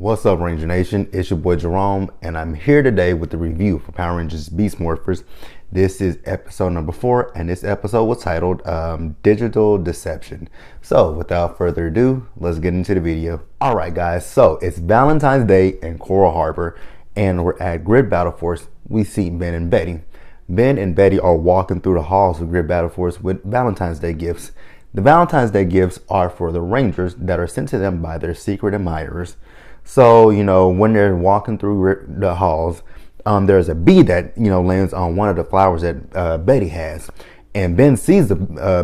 What's up, Ranger Nation? It's your boy Jerome, and I'm here today with the review for Power Rangers Beast Morphers. This is episode number 4, and this episode was titled Digital Deception. So without further ado, let's get into the video. Alright guys, so it's Valentine's Day in Coral Harbor, and we're at Grid Battle Force. We see Ben and Betty. Ben and Betty are walking through the halls of Grid Battle Force with Valentine's Day gifts. The Valentine's Day gifts are for the Rangers that are sent to them by their secret admirers. So, when they're walking through the halls, there's a bee that, lands on one of the flowers that Betty has. And Ben sees the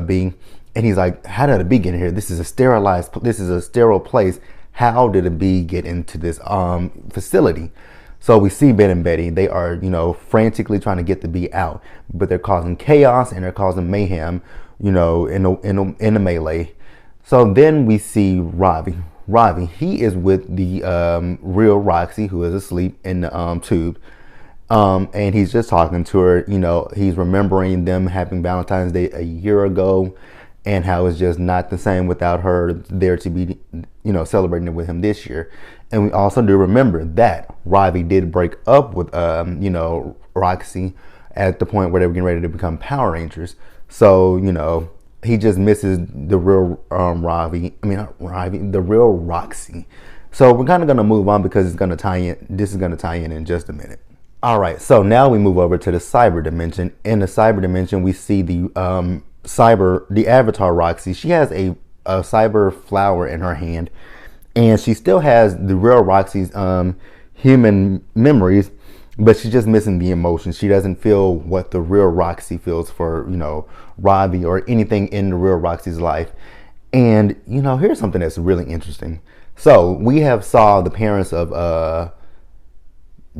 bee and he's like, how did a bee get in here? This is a sterile place. How did a bee get into this facility? So we see Ben and Betty. They are, frantically trying to get the bee out, but they're causing chaos and they're causing mayhem, in the melee. So then we see Ravi. He is with the real Roxy, who is asleep in the tube. And he's just talking to her. He's remembering them having Valentine's Day a year ago and how it's just not the same without her there to be, celebrating it with him this year. And we also do remember that Ravi did break up with, Roxy at the point where they were getting ready to become Power Rangers. So, he just misses the real the real Roxy. So we're kind of going to move on because it's going to tie in. This is going to tie in just a minute. All right. So now we move over to the cyber dimension. In the cyber dimension, we see the avatar Roxy. She has a cyber flower in her hand, and she still has the real Roxy's human memories, but she's just missing the emotions. She doesn't feel what the real Roxy feels for, Ravi or anything in the real Roxy's life. And, here's something that's really interesting. So we have saw the parents of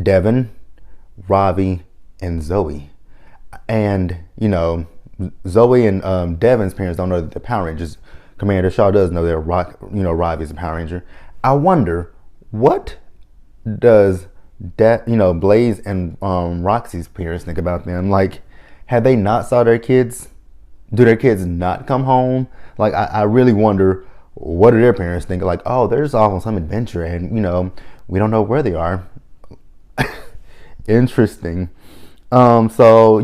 Devin, Ravi, and Zoe. And, Zoe and Devin's parents don't know that they're Power Rangers. Commander Shaw does know that Ravi's a Power Ranger. I wonder, what does Blaze and Roxy's parents think about them? Like, have they not saw their kids? Do their kids not come home? Like, I really wonder, what do their parents think? Like, oh, there's all some adventure and, we don't know where they are. Interesting. Avatar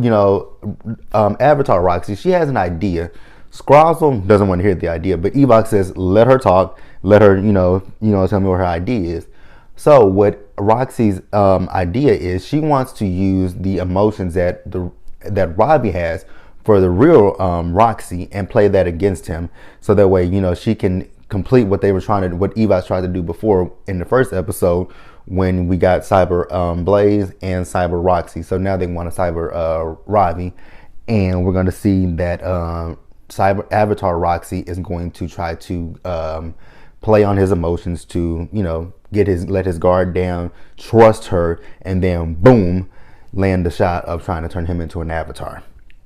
Roxy, she has an idea. Scrozzle doesn't want to hear the idea, but Evox says, let her talk. Let her, tell me what her idea is. So what Roxy's idea is, she wants to use the emotions that Ravi has for the real Roxy and play that against him. So that way, she can complete what Evox tried to do before in the first episode when we got Cyber Blaze and Cyber Roxy. So now they want a Cyber Ravi, and we're going to see that Cyber Avatar Roxy is going to try to play on his emotions to, let his guard down, trust her, and then boom, land the shot of trying to turn him into an avatar.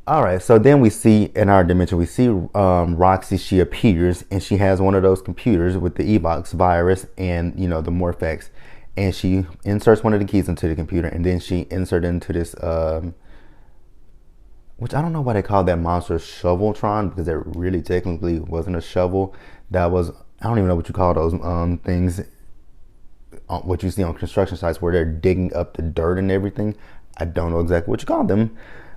All right, so then we see in our dimension, we see Roxy. She appears and she has one of those computers with the Ebox virus and the Morphex, and she inserts one of the keys into the computer, and then she inserts into this which I don't know why they call that monster Shoveltron, because it really technically wasn't a shovel. That was, I don't even know what you call those things, what you see on construction sites where they're digging up the dirt and everything. I don't know exactly what you call them.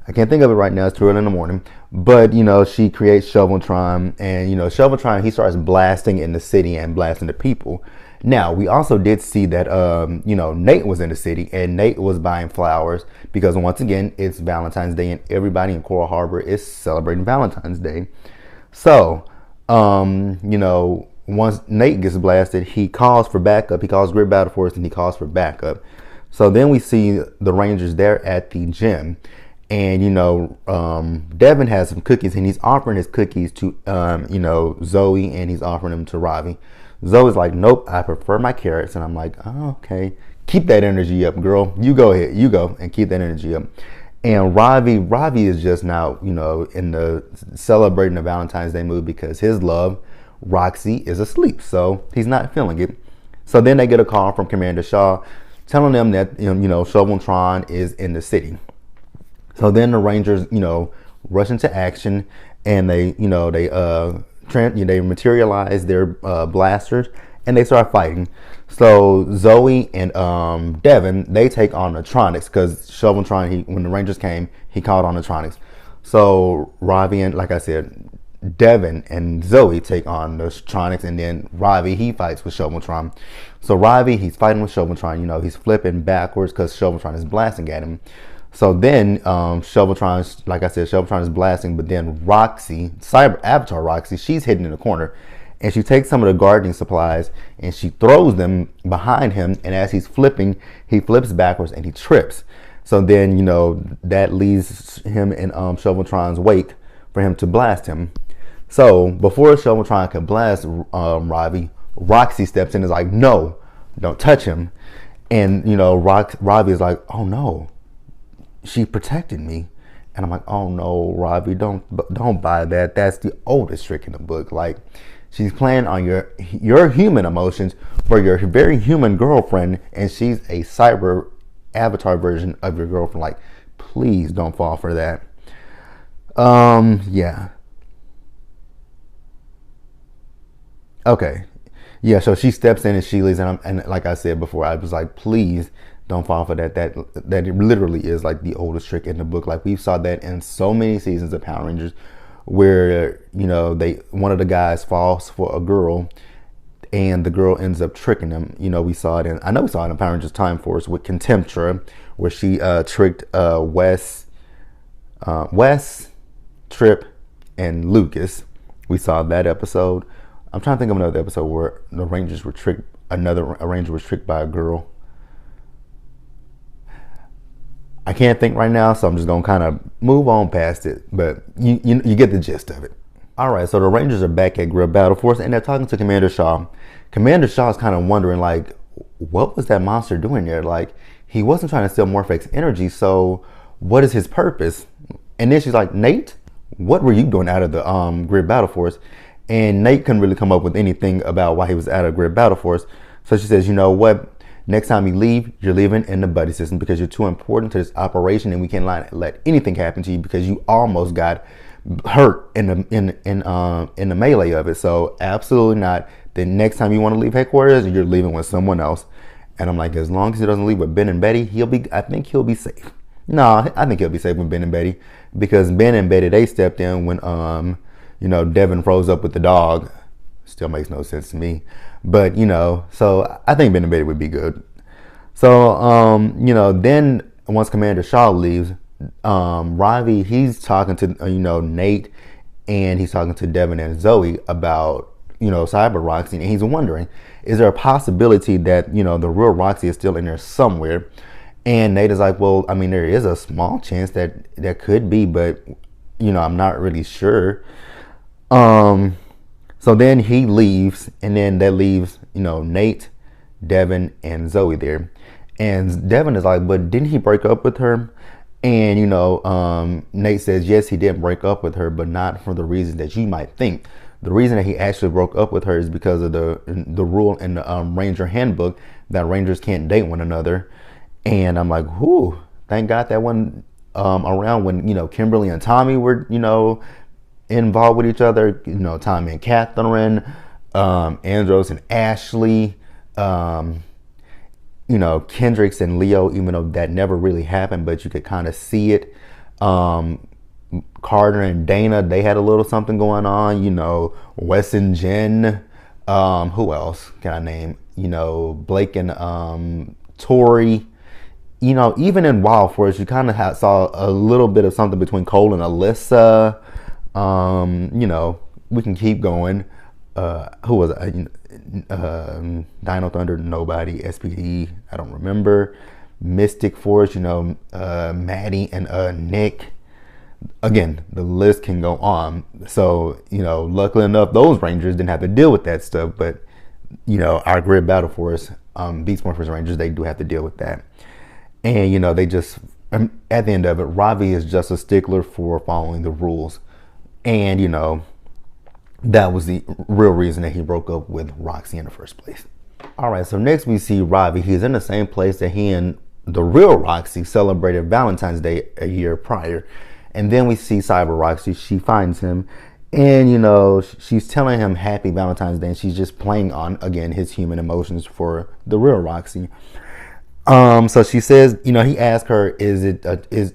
I can't think of it right now. It's too early in the morning. But, she creates Shoveltron, and, Shoveltron, he starts blasting in the city and blasting the people. Now, we also did see that, Nate was in the city, and Nate was buying flowers because, once again, it's Valentine's Day and everybody in Coral Harbor is celebrating Valentine's Day. So, once Nate gets blasted, he calls for backup. He calls Grid Battle Force and he calls for backup. So then we see the Rangers there at the gym. And, Devin has some cookies and he's offering his cookies to, Zoe, and he's offering them to Ravi. Zoe's like, nope, I prefer my carrots. And I'm like, oh, okay. Keep that energy up, girl. You go ahead. You go and keep that energy up. And Ravi is just now, in the celebrating the Valentine's Day mood because his love, Roxy, is asleep. So he's not feeling it. So then they get a call from Commander Shaw telling them that, Shoveltron is in the city. So then the Rangers, rush into action, and they materialize their blasters, and they start fighting. So Zoe and Devin, they take on the Tronics because Shoveltron, when the Rangers came, he called on the Tronics. So Ravi and, like I said, Devin and Zoe take on the Tronics, and then Ravi, he fights with Shoveltron. So Ravi, he's fighting with Shoveltron. You know, he's flipping backwards because Shoveltron is blasting at him. So then Shoveltron, like I said, Shoveltron is blasting, but then Roxy, Cyber Avatar Roxy, she's hidden in the corner. And she takes some of the gardening supplies and she throws them behind him. And as he's flipping, he flips backwards and he trips. So then, you know, that leaves him in Shoveltron's wake for him to blast him. So before Shoveltron can blast Ravi, Roxy steps in and is like, no, don't touch him. And, you know, Ravi is like, oh no, she protected me. And I'm like, oh no, Ravi, don't buy that. That's the oldest trick in the book. Like, she's playing on your human emotions for your very human girlfriend, and she's a cyber avatar version of your girlfriend. Like, please don't fall for that. Yeah. Okay. Yeah, so she steps in and she leaves, and like I said before, I was like, please don't fall for that. That it literally is like the oldest trick in the book. Like, we saw that in so many seasons of Power Rangers, where, you know, one of the guys falls for a girl and the girl ends up tricking him. You know, we saw it in Power Rangers Time Force with Contemptra, where she tricked Wes, Trip, and Lucas. We saw that episode. I'm trying to think of another episode where the Rangers were tricked. A Ranger was tricked by a girl. I can't think right now, so I'm just gonna kind of move on past it. But you get the gist of it. All right, so the Rangers are back at Grid Battle Force, and they're talking to Commander Shaw. Commander Shaw is kind of wondering, like, what was that monster doing there? Like, he wasn't trying to steal Morphex energy, so what is his purpose? And then she's like, Nate, what were you doing out of the Grid Battle Force? And Nate couldn't really come up with anything about why he was out of Grid Battle Force. So she says, you know what? Next time you leave, you're leaving in the buddy system because you're too important to this operation, and we can't let anything happen to you because you almost got hurt in the melee of it. So absolutely not. The next time you want to leave headquarters, you're leaving with someone else. And I'm like, as long as he doesn't leave with Ben and Betty, I think he'll be safe. No, I think he'll be safe with Ben and Betty, because Ben and Betty, they stepped in when you know, Devin froze up with the dog. Still makes no sense to me. But, you know, so I think Ben and Betty would be good. So, you know, then once Commander Shaw leaves, Ravi, he's talking to, you know, Nate, and he's talking to Devin and Zoe about, you know, Cyber Roxy. And he's wondering, is there a possibility that, you know, the real Roxy is still in there somewhere? And Nate is like, well, I mean, there is a small chance that could be, but, you know, I'm not really sure. So then he leaves, and then that leaves, you know, Nate, Devin, and Zoe there. And Devin is like, but didn't he break up with her? And, you know, Nate says, yes, he did break up with her, but not for the reasons that you might think. The reason that he actually broke up with her is because of the rule in the Ranger handbook that Rangers can't date one another. And I'm like, whoo, thank God that one around when, you know, Kimberly and Tommy were, you know, involved with each other. You know, Tommy and Catherine, Andros and Ashley, you know, Kendricks and Leo, even though that never really happened, but you could kind of see it. Carter and Dana, they had a little something going on. You know, Wes and Jen, who else can I name? You know, Blake and Tori. You know, even in Wild Force, you kind of saw a little bit of something between Cole and Alyssa. You know, we can keep going. Who was it? Dino Thunder, nobody. SPD, I don't remember. Mystic Force, you know, Maddie and Nick. Again, the list can go on. So, you know, luckily enough, those Rangers didn't have to deal with that stuff. But, you know, our Grid Battle Force, Beast Morphers Rangers, they do have to deal with that. And, you know, they just, at the end of it, Ravi is just a stickler for following the rules. And, you know, that was the real reason that he broke up with Roxy in the first place. All right, so next we see Ravi. He's in the same place that he and the real Roxy celebrated Valentine's Day a year prior. And then we see Cyber Roxy. She finds him, And you know, she's telling him Happy Valentine's Day, and she's just playing on again his human emotions for the real Roxy. So she says, you know, he asked her, is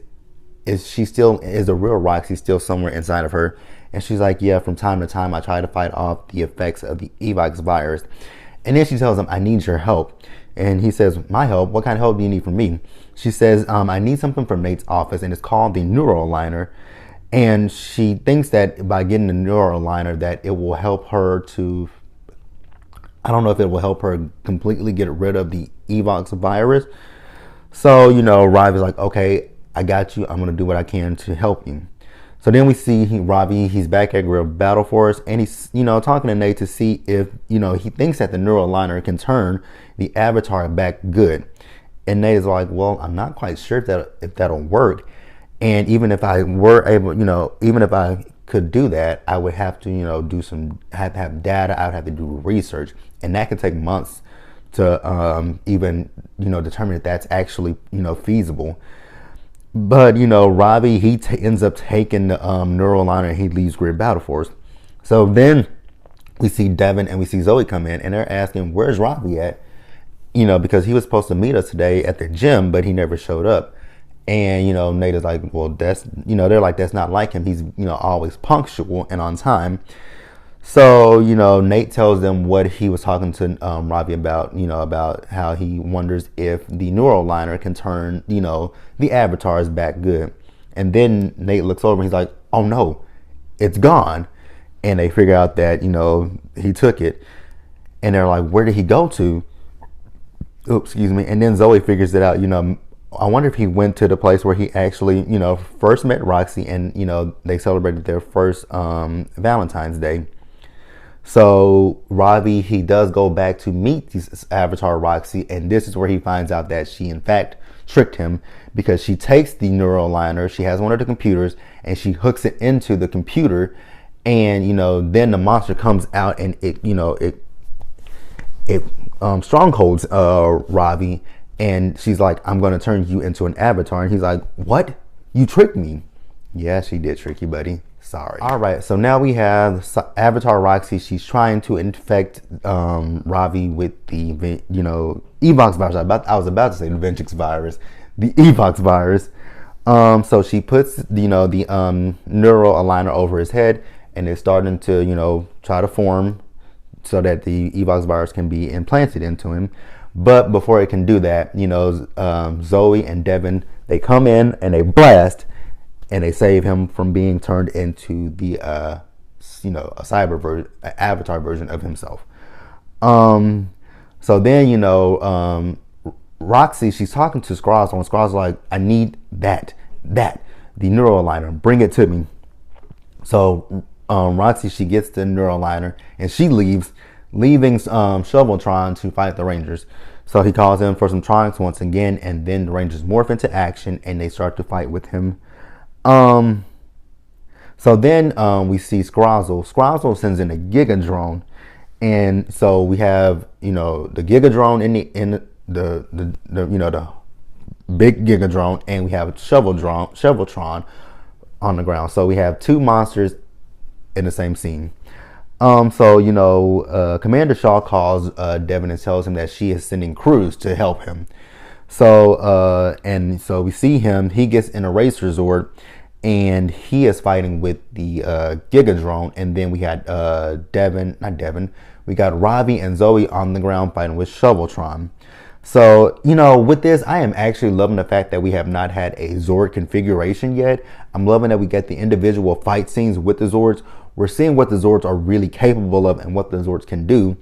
she still, is the real Roxy still somewhere inside of her? And she's like, yeah, from time to time I try to fight off the effects of the Evox virus. And then she tells him, I need your help. And he says, my help? What kind of help do you need from me? She says, I need something from Nate's office, and it's called the neural aligner. And she thinks that by getting the neural aligner that it will help her to, I don't know if it will help her completely get rid of the Evox virus. So, you know, Ravi's like, okay, I got you. I'm going to do what I can to help you. So then we see Ravi, he's back at Real Battle Force, and he's, you know, talking to Nate to see if, you know, he thinks that the neural aligner can turn the avatar back good. And Nate is like, well, I'm not quite sure if that'll work. And even if I were able, you know, even if I could do that, I would have to, you know, have data. I would have to do research, and that could take months to even, you know, determine if that's actually, you know, feasible. But, you know, Ravi, he ends up taking the neural aligner, and he leaves Grid Battle Force. So then we see Devin and we see Zoe come in, and they're asking, where's Ravi at? You know, because he was supposed to meet us today at the gym, but he never showed up. And, you know, Nate is like, well, that's, you know, they're like, that's not like him. He's, you know, always punctual and on time. So, you know, Nate tells them what he was talking to Ravi about, you know, about how he wonders if the neural aligner can turn, you know, the avatars back good. And then Nate looks over and he's like, oh no, it's gone. And they figure out that, you know, he took it. And they're like, where did he go to? Oops, excuse me. And then Zoe figures it out, you know, I wonder if he went to the place where he actually, you know, first met Roxy, and, you know, they celebrated their first Valentine's Day. So Ravi, he does go back to meet this avatar Roxy, and this is where he finds out that she in fact tricked him, because she takes the neural aligner, she has one of the computers, and she hooks it into the computer, and, you know, then the monster comes out, and it, you know, it strongholds Ravi. And she's like, I'm going to turn you into an avatar. And he's like, what? You tricked me. Yeah, she did trick you, buddy. Sorry. All right. So now we have Avatar Roxy. She's trying to infect Ravi with the, you know, Evox virus. I was about to say the Ventrix virus, the Evox virus. So she puts, you know, the neural aligner over his head, and it's starting to, you know, try to form so that the Evox virus can be implanted into him. But before it can do that, you know, Zoe and Devin, they come in and they blast, and they save him from being turned into the, you know, a cyber version, avatar version of himself. So then, you know, Roxy, she's talking to Scrozzle, and Scrozzle's like, I need the neural aligner, bring it to me. So Roxy, she gets the neural aligner, and she leaves, leaving Shoveltron to fight the Rangers. So he calls in for some tronics once again, and then the Rangers morph into action, and they start to fight with him. So then we see Scrozzle. Scrozzle sends in a Giga Drone, and so we have, you know, the Giga Drone in the you know, the big Giga Drone, and we have Shoveltron on the ground. So we have two monsters in the same scene. So, you know, Commander Shaw calls Devin and tells him that she is sending crews to help him. So, and so we see him, he gets in a race resort, and he is fighting with the Giga Drone. And then we had we got Ravi and Zoe on the ground fighting with Shoveltron. So, you know, with this, I am actually loving the fact that we have not had a Zord configuration yet. I'm loving that we get the individual fight scenes with the Zords. We're seeing what the Zords are really capable of and what the Zords can do.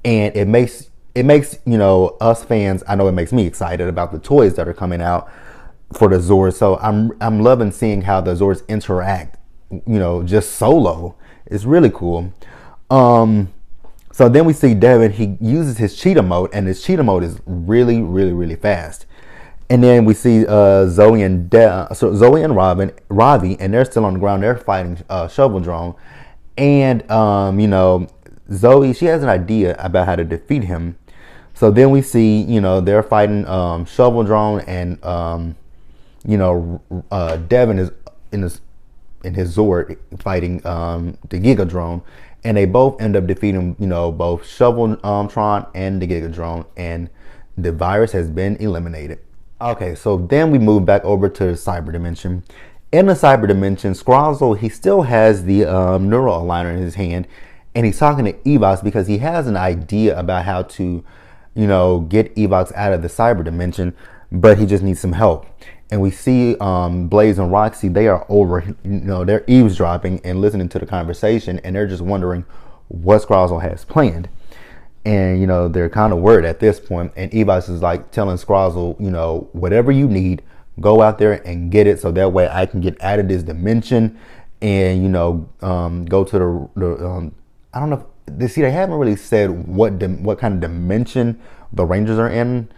And it makes, you know, us fans, I know it makes me excited about the toys that are coming out for the Zords. So I'm loving seeing how the Zords interact, you know, just solo. It's really cool. So then we see Devin, he uses his cheetah mode, and his cheetah mode is really, really, really fast. And then we see Zoe and Ravi, and they're still on the ground. They're fighting Shoveldrone. And, you know, Zoe, she has an idea about how to defeat him. So then we see, you know, they're fighting Shoveldrone, and, you know, Devin is in this in his Zord fighting the Gigadrone, and they both end up defeating, you know, both Shoveltron and the Gigadrone, and the virus has been eliminated. Okay, so then we move back over to the cyber dimension. In the cyber dimension, Scrozzle, he still has the neural aligner in his hand, and he's talking to Evox because he has an idea about how to, you know, get Evox out of the cyber dimension, but he just needs some help. And we see Blaze and Roxy, they are over, you know, they're eavesdropping and listening to the conversation, and they're just wondering what Scrozzle has planned. And, you know, they're kind of worried at this point, and Evox is like telling Scrozzle, you know, whatever you need, go out there and get it, so that way I can get out of this dimension and, you know, go to the I don't know, they haven't really said what kind of dimension the Rangers are in.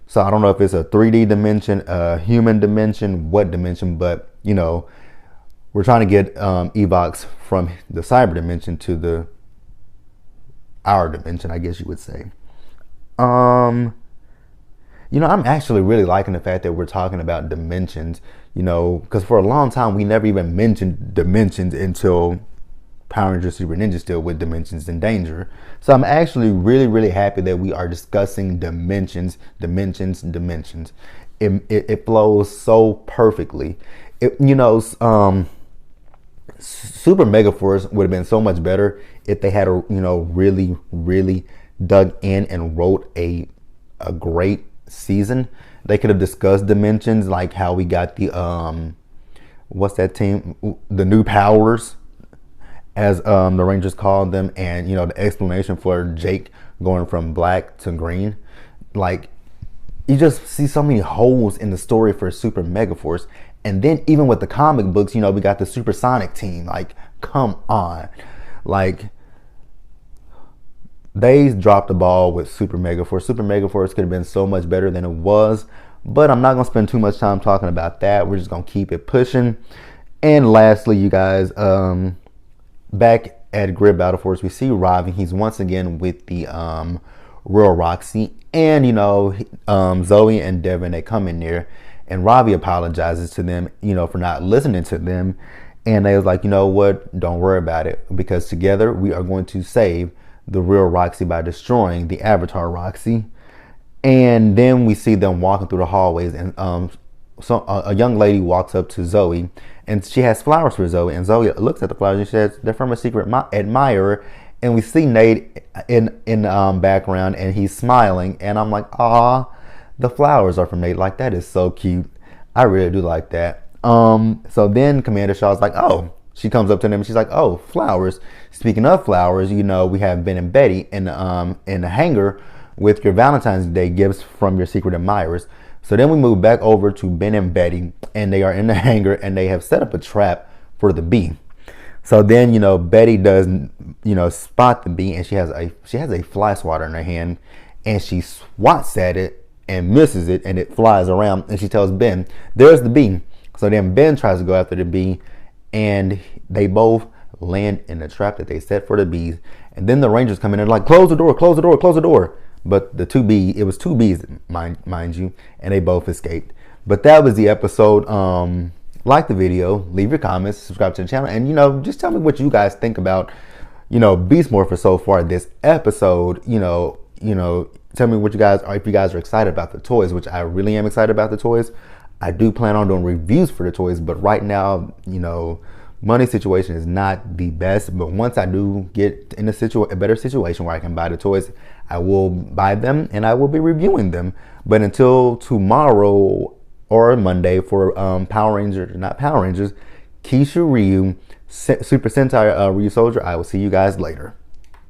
So I don't know if it's a 3D dimension, a human dimension, what dimension, but, you know, we're trying to get Evox from the cyber dimension to our dimension, I guess you would say. You know, I'm actually really liking the fact that we're talking about dimensions, you know, because for a long time we never even mentioned dimensions until Power Rangers Super Ninja Steel with Dimensions in Danger. So I'm actually really happy that we are discussing dimensions. It flows so perfectly. You know, Super Mega Force would have been so much better if they had, you know, really dug in and wrote a great season. They could have discussed dimensions, like how we got the what's that team, the new powers, as the Rangers called them, and, you know, the explanation for Jake going from black to green. Like, you just see so many holes in the story for Super Mega Force. And then even with the comic books, you know, we got the Supersonic team. Like, come on. Like, they dropped the ball with Super Mega Force. Super Mega Force could have been so much better than it was, but I'm not going to spend too much time talking about that. We're just going to keep it pushing. And lastly, you guys, back at Grid Battle Force, we see Ravi. He's once again with the Royal Roxy, and, you know, Zoe and Devin, they come in there, and Ravi apologizes to them, you know, for not listening to them, and they was like, you know what, don't worry about it, because together we are going to save the Real Roxy by destroying the Avatar Roxy. And then we see them walking through the hallways, and so a young lady walks up to Zoe, and she has flowers for Zoe, and Zoe looks at the flowers and she says they're from a secret admirer. And we see Nate in background, and he's smiling, and I'm like, ah, the flowers are from Nate. Like, that is so cute. I really do like that. So then Commander Shaw's like, oh, she comes up to them and she's like, oh, flowers. Speaking of flowers, you know, we have Ben and Betty in the hangar with your Valentine's Day gifts from your secret admirers. So then we move back over to Ben and Betty, and they are in the hangar, and they have set up a trap for the bee. So then, you know, Betty does, you know, spot the bee, and she has a fly swatter in her hand, and she swats at it and misses it, and it flies around, and she tells Ben, there's the bee. So then Ben tries to go after the bee, and they both land in the trap that they set for the bees. And then the Rangers come in and like, close the door, close the door, close the door. But it was two bees, mind you, and they both escaped. But that was the episode. Like the video, leave your comments, subscribe to the channel, and, you know, just tell me what you guys think about, you know, Beast Morphers so far this episode. You know, tell me what you guys are, if you guys are excited about the toys, which I really am excited about the toys. I do plan on doing reviews for the toys, but right now, you know, money situation is not the best. But once I do get in a better situation where I can buy the toys, I will buy them and I will be reviewing them. But until tomorrow or Monday for Power Rangers, not Power Rangers, Keisha Ryu, Super Sentai Ryu Soldier, I will see you guys later.